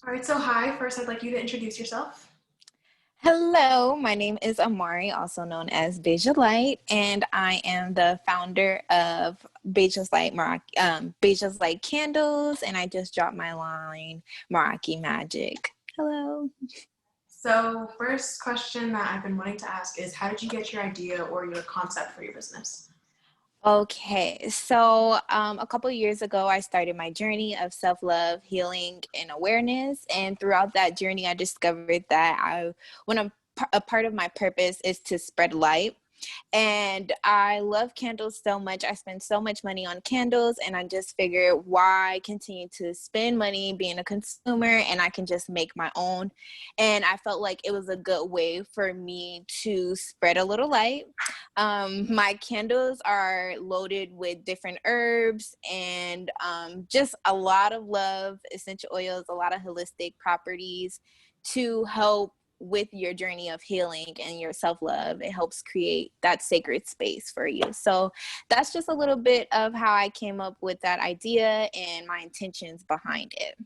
All right, so hi. First, I'd like you to introduce yourself. Hello, my name is Amari, also known as BajaaLyte, and I am the founder of BajaaLyte Candles, and I just dropped my line, Meraki Magic. Hello. So, first question that I've been wanting to ask is how did you get your idea or your concept for your business? Okay, so a couple years ago, I started my journey of self-love, healing, and awareness. And throughout that journey, I discovered that a part of my purpose is to spread light. And I love candles so much. I spend so much money on candles, and I just figured why continue to spend money being a consumer, and I can just make my own. And I felt like it was a good way for me to spread a little light. My candles are loaded with different herbs and just a lot of love, essential oils, a lot of holistic properties to help with your journey of healing and your self-love. It helps create that sacred space for you. So that's just a little bit of how I came up with that idea and my intentions behind it.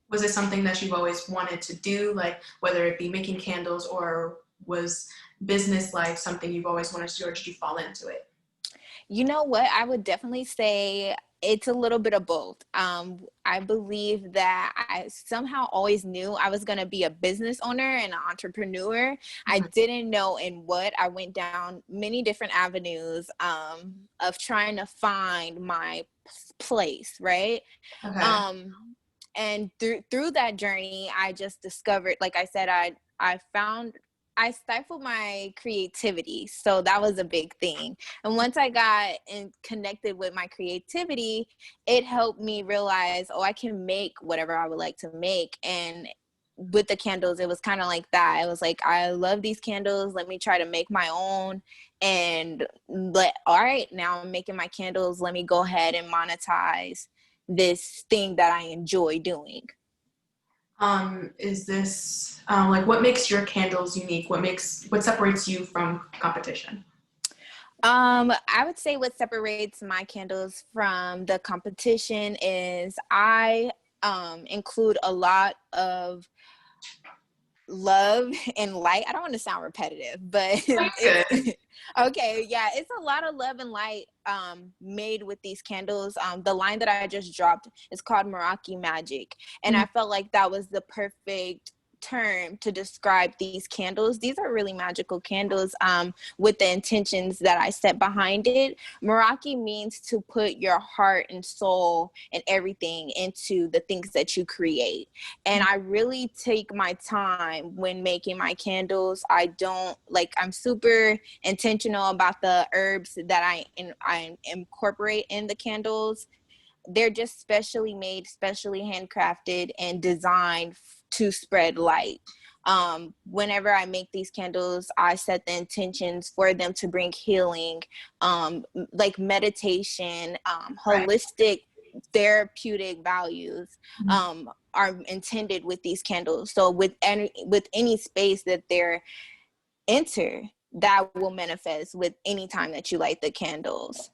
Was it something that you've always wanted to do, like whether it be making candles or was business like something you've always wanted to do, or did you fall into it? You know what? I would definitely say it's a little bit of both. I believe that I somehow always knew I was going to be a business owner and an entrepreneur. I Mhm. didn't know in what. I went down many different avenues of trying to find my place, right? Okay. Um, and through that journey, I just discovered, like I said, I stifled my creativity. So that was a big thing. And once I got connected with my creativity, it helped me realize, oh, I can make whatever I would like to make. And with the candles, it was kind of like that. It was like, I love these candles. Let me try to make my own. And all right, now I'm making my candles. Let me go ahead and monetize this thing that I enjoy doing. Is this like what makes your candles unique? What separates you from competition? I would say what separates my candles from the competition is I include a lot of love and light. I don't want to sound repetitive, but Oh, it's you're good. okay. Yeah, it's a lot of love and light made with these candles. The line that I just dropped is called Meraki Magic, and I felt like that was the perfect term to describe these candles. These are really magical candles with the intentions that I set behind it. Meraki means to put your heart and soul and everything into the things that you create. And I really take my time when making my candles. I'm super intentional about the herbs that I incorporate in the candles. They're just specially made, specially handcrafted, and designed to spread light. Whenever I make these candles, I set the intentions for them to bring healing, like meditation, Right. holistic therapeutic values Mhm. are intended with these candles. So with any space that they're enter, that will manifest with any time that you light the candles.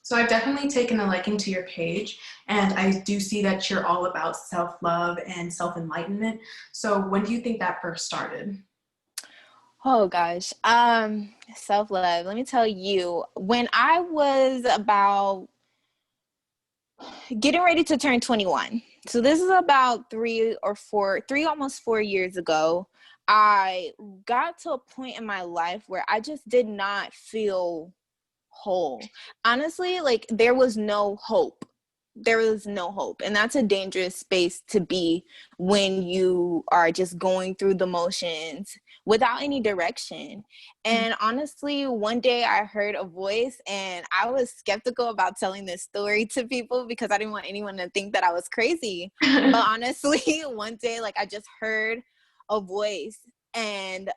So I've definitely taken a liking to your page, and I do see that you're all about self-love and self-enlightenment. So when do you think that first started? Oh gosh. Self-love. Let me tell you, when I was about getting ready to turn 21. So this is about almost 4 years ago. I got to a point in my life where I just did not feel whole. Honestly, like there was no hope. There was no hope. And that's a dangerous space to be when you are just going through the motions without any direction. And honestly, one day I heard a voice, and I was skeptical about telling this story to people because I didn't want anyone to think that I was crazy. But honestly, one day, like I just heard a voice, and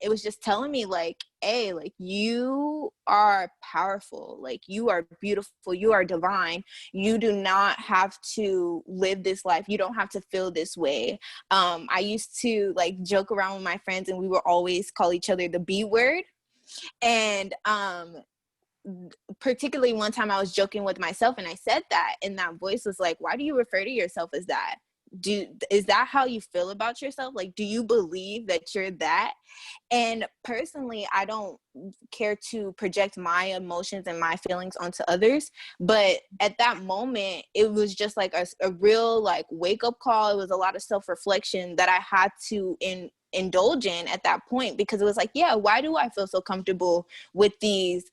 it was just telling me like, hey, like you are powerful, like you are beautiful, you are divine, you do not have to live this life, you don't have to feel this way. I used to like joke around with my friends, and we would always call each other the B word. And particularly one time I was joking with myself, and I said that, and that voice was like, why do you refer to yourself as that? is that how you feel about yourself? Like, do you believe that you're that? And personally, I don't care to project my emotions and my feelings onto others. But at that moment, it was just like a real like wake up call. It was a lot of self-reflection that I had to indulge in at that point, because it was like, yeah, why do I feel so comfortable with these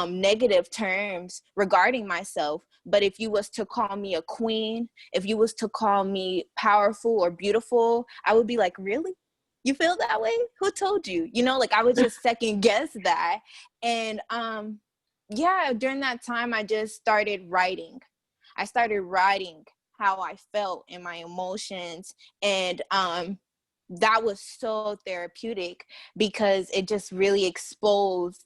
negative terms regarding myself? But if you was to call me a queen, if you was to call me powerful or beautiful, I would be like, really? You feel that way? Who told you? You know, like I would just second guess that. And yeah, during that time, I just started writing. I started writing how I felt and my emotions. And that was so therapeutic, because it just really exposed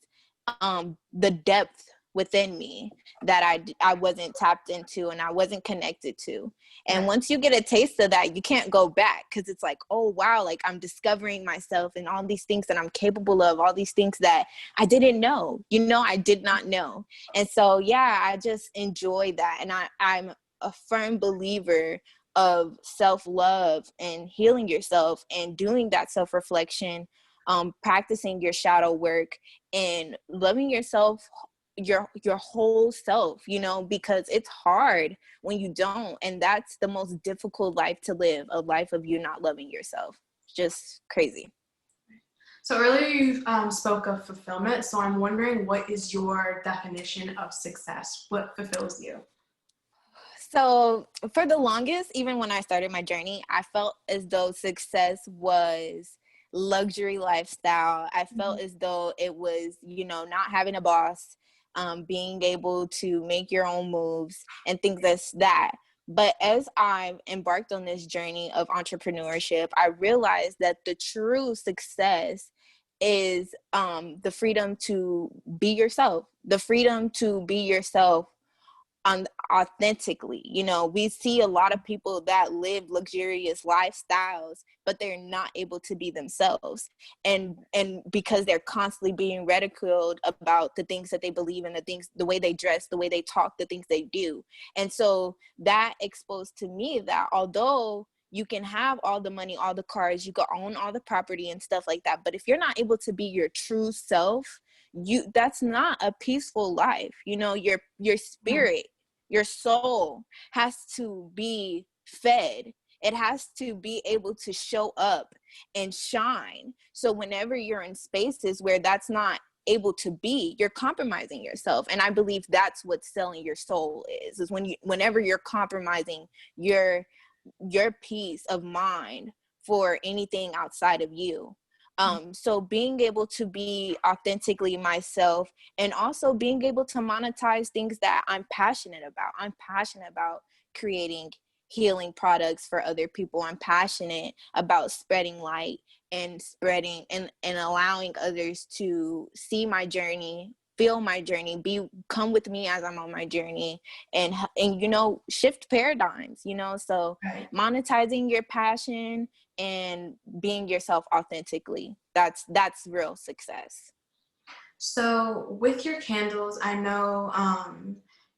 the depth within me that I wasn't tapped into and I wasn't connected to. And once you get a taste of that, you can't go back, because it's like, oh wow, like I'm discovering myself and all these things that I'm capable of, all these things that I didn't know, you know, I did not know. And so yeah, I just enjoy that. And I'm a firm believer of self-love and healing yourself and doing that self-reflection, practicing your shadow work and loving yourself, your whole self, you know, because it's hard when you don't. And that's the most difficult life to live, a life of you not loving yourself. Just crazy. So earlier you spoke of fulfillment. So I'm wondering, what is your definition of success? What fulfills you? So for the longest, even when I started my journey, I felt as though success was luxury lifestyle. I felt as though it was, you know, not having a boss, being able to make your own moves and things that's that. But as I've embarked on this journey of entrepreneurship, I realized that the true success is the freedom to be yourself, the freedom to be yourself authentically. You know, we see a lot of people that live luxurious lifestyles, but they're not able to be themselves, and because they're constantly being ridiculed about the things that they believe in, the things, the way they dress, the way they talk, the things they do. And so that exposed to me that although you can have all the money, all the cars, you can own all the property and stuff like that, but if you're not able to be your true self, that's not a peaceful life. You know, your spirit, your soul has to be fed. It has to be able to show up and shine. So whenever you're in spaces where that's not able to be, you're compromising yourself. And I believe that's what selling your soul is whenever you're compromising your peace of mind for anything outside of you. So being able to be authentically myself, and also being able to monetize things that I'm passionate about. I'm passionate about creating healing products for other people. I'm passionate about spreading light and spreading and allowing others to see my journey, feel my journey, come with me as I'm on my journey, and you know, shift paradigms, you know. So monetizing your passion and being yourself authentically, that's real success. So with your candles, I know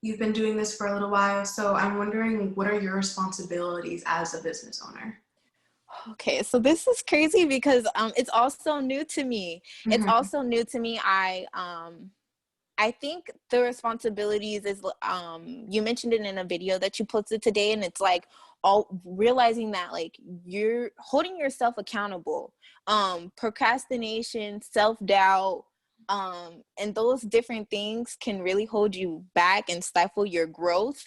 you've been doing this for a little while, so I'm wondering, what are your responsibilities as a business owner? Okay, so this is crazy because it's also new to me. It's Mm-hmm. also new to me. I think the responsibilities is, you mentioned it in a video that you posted today, and it's like all realizing that like you're holding yourself accountable, procrastination, self-doubt, and those different things can really hold you back and stifle your growth.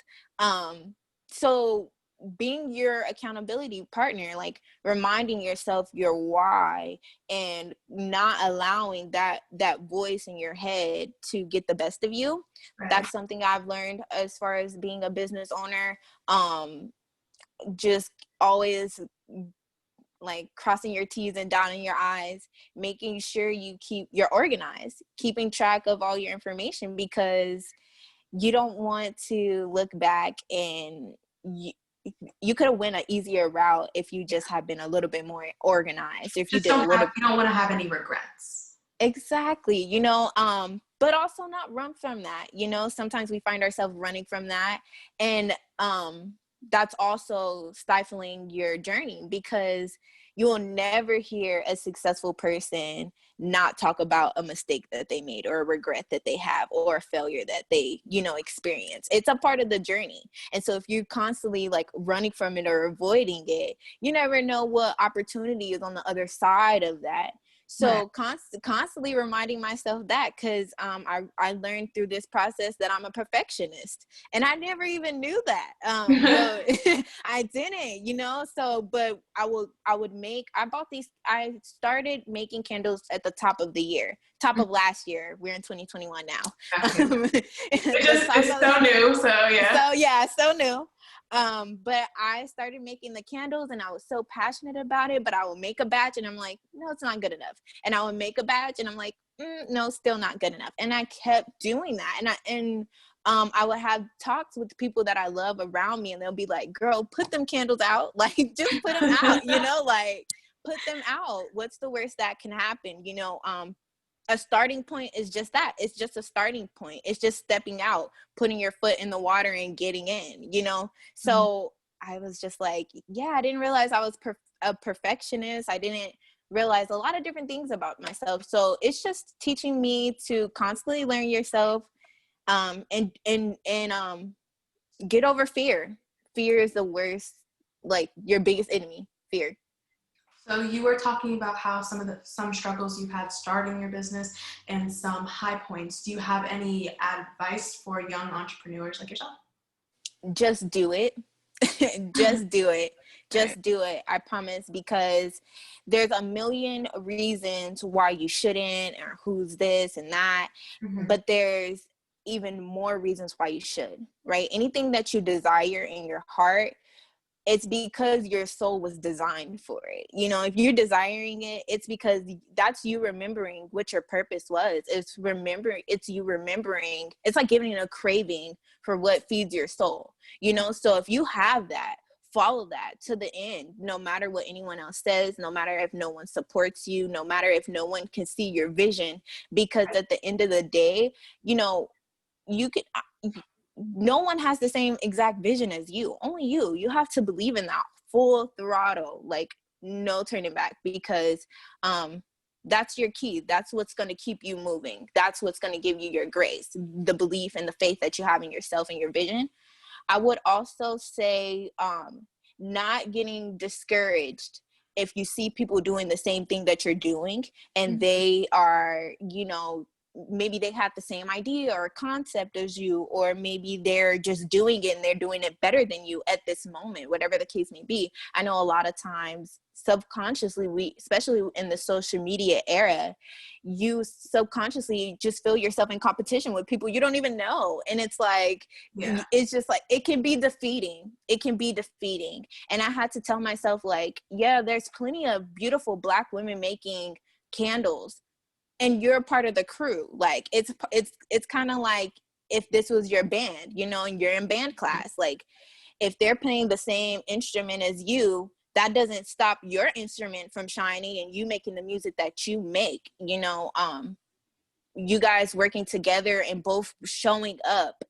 So being your accountability partner, like reminding yourself your why and not allowing that voice in your head to get the best of you. Right. That's something I've learned as far as being a business owner. Just always like crossing your T's and dotting your I's, making sure you're organized, keeping track of all your information, because you don't want to look back and you could have went an easier route if you just had been a little bit more organized, if you did a little. You don't want to have any regrets. Exactly, you know, but also not run from that. You know, sometimes we find ourselves running from that, and that's also stifling your journey, because you will never hear a successful person not talk about a mistake that they made, or a regret that they have, or a failure that they, experience. It's a part of the journey. And so if you're constantly like running from it or avoiding it, you never know what opportunity is on the other side of that. Right. So constantly reminding myself that, because I learned through this process that I'm a perfectionist, and I never even knew that. Well, I didn't, so, but I started making candles at the top of the year, top of last year. We're in 2021 now. Gotcha. It's so new, so yeah. So yeah, so new. But I started making the candles, and I was so passionate about it, but I would make a batch and I'm like, no, it's not good enough. And I would make a batch and I'm like, no, still not good enough. And I kept doing that. I would have talks with people that I love around me, and they'll be like, girl, put them candles out. Like, just put them out, like, put them out. What's the worst that can happen? A starting point is just that. It's just a starting point. It's just stepping out, putting your foot in the water and getting in, So I was just like, yeah, I didn't realize I was a perfectionist. I didn't realize a lot of different things about myself. So it's just teaching me to constantly learn yourself, and get over fear. Fear is the worst, like your biggest enemy, fear. So you were talking about how some struggles you had starting your business and some high points. Do you have any advice for young entrepreneurs like yourself? Just do it. Just do it. Just do it. I promise, because there's a million reasons why you shouldn't, or who's this and that, but there's even more reasons why you should, right? Anything that you desire in your heart, it's because your soul was designed for it. If you're desiring it, it's because that's you remembering what your purpose was. It's you remembering. It's like giving a craving for what feeds your soul, So if you have that, follow that to the end, no matter what anyone else says, no matter if no one supports you, no matter if no one can see your vision, because at the end of the day, you can, no one has the same exact vision as you. Only you have to believe in that full throttle, like no turning back, because that's your key. That's what's going to keep you moving. That's what's going to give you your grace, the belief and the faith that you have in yourself and your vision. I would also say not getting discouraged if you see people doing the same thing that you're doing, and they are, maybe they have the same idea or concept as you, or maybe they're just doing it and they're doing it better than you at this moment, whatever the case may be. I know a lot of times subconsciously, especially in the social media era, you subconsciously just feel yourself in competition with people you don't even know. And it's like, it's just like, it can be defeating. And I had to tell myself, like, yeah, there's plenty of beautiful Black women making candles, and you're a part of the crew. Like, it's kind of like if this was your band, and you're in band class, like if they're playing the same instrument as you, that doesn't stop your instrument from shining and you making the music that you make. You guys working together and both showing up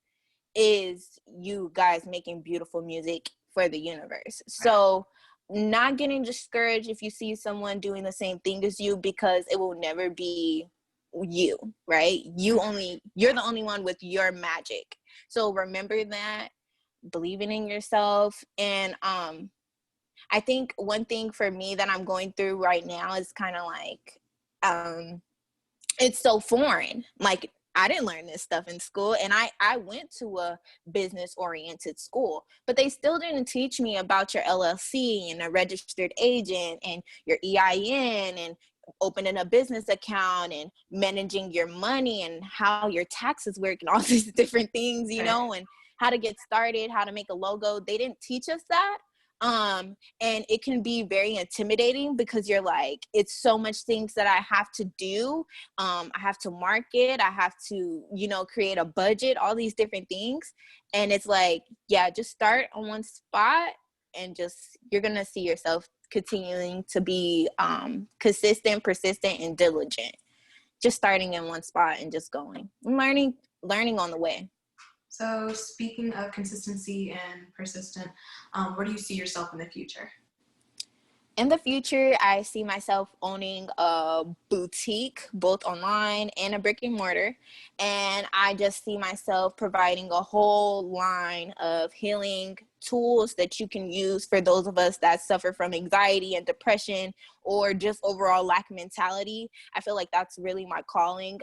is you guys making beautiful music for the universe. So not getting discouraged if you see someone doing the same thing as you, because it will never be you, right? You're the only one with your magic. So remember that, believing in yourself. And I think one thing for me that I'm going through right now is kind of like, it's so foreign. Like, I didn't learn this stuff in school, and I went to a business-oriented school, but they still didn't teach me about your LLC and a registered agent and your EIN and opening a business account and managing your money and how your taxes work and all these different things, and how to get started, how to make a logo. They didn't teach us that. And it can be very intimidating, because you're like, it's so much things that I have to do. I have to market, I have to, create a budget, all these different things. And it's like, yeah, just start on one spot, and just, you're going to see yourself continuing to be consistent, persistent, and diligent. Just starting in one spot and just going, learning on the way. So speaking of consistency and persistent, where do you see yourself in the future? In the future, I see myself owning a boutique, both online and a brick and mortar. And I just see myself providing a whole line of healing tools that you can use for those of us that suffer from anxiety and depression or just overall lack mentality. I feel like that's really my calling.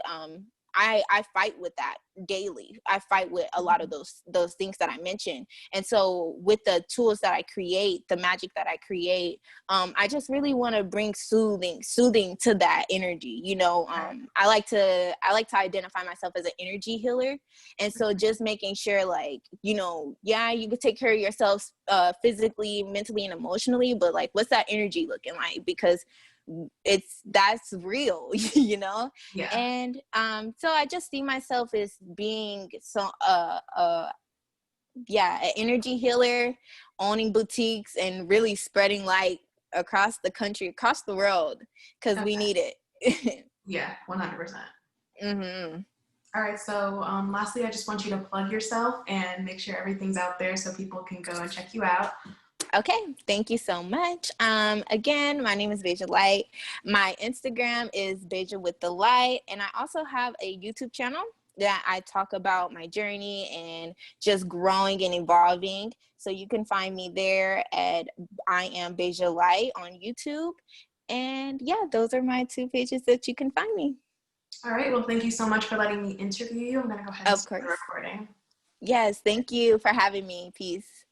I fight with that daily. I fight with a lot of those things that I mentioned. And so with the tools that I create, the magic that I create, I just really want to bring soothing to that energy. I like to identify myself as an energy healer. And so just making sure, like, yeah, you could take care of yourself physically, mentally, and emotionally, but like, what's that energy looking like? Because that's real, Yeah. and so I just see myself as being an energy healer, owning boutiques, and really spreading light across the country, across the world, because we Okay. need it. Yeah, 100%. Mm-hmm. All right, so lastly, I just want you to plug yourself and make sure everything's out there so people can go and check you out. Okay, thank you so much. Again, my name is BajaaLyte. My Instagram is Baja with the Light, and I also have a YouTube channel that I talk about my journey and just growing and evolving. So you can find me there at I am BajaaLyte on YouTube. And yeah, those are my two pages that you can find me. All right, well, thank you so much for letting me interview you. I'm going to go ahead and Of start the course. recording. Yes, thank you for having me. Peace.